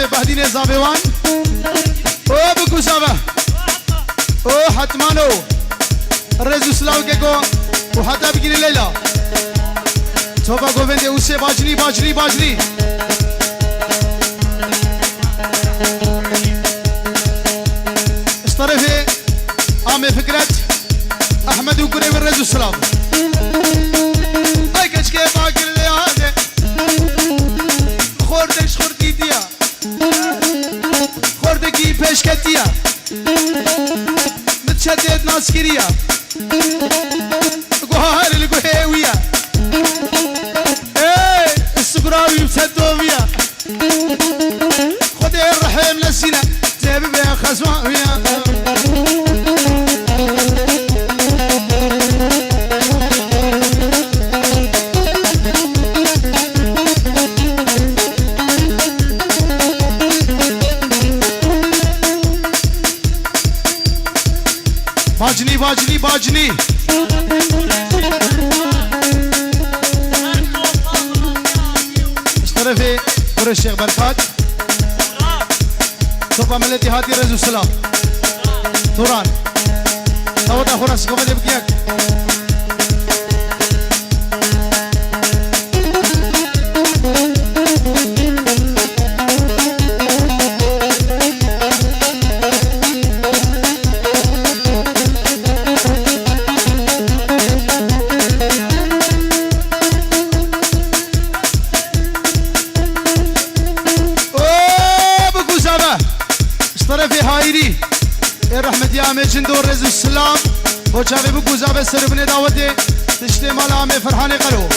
في بهدين زابيوان او بكو زابا او حتمانو الرزو سلاو كيكو وحتى بكيني ليلى توبا قوفندي وسي باجلي باجلي باجلي اشترفي عامي فكرة احمد وقريب الرزو سلاو اي كشكي باقر لي هذا خوردش خوردي ديا خوردكي بشكتيا متشدد ناسكريا قهار القهوية ايه السكراوي مسدومية خدي الرحيم للسنة زيب بيا خزوانية باجني باجني باجني اشترفي قرى الشيخ بركات صوبا ملتي هاتي رزو السلام ثوران توضع خرس قوة يبقيك جندور رزو السلام وشافي بقوزا بسر بن داوتي تشتي مال عامي فرحاني قلو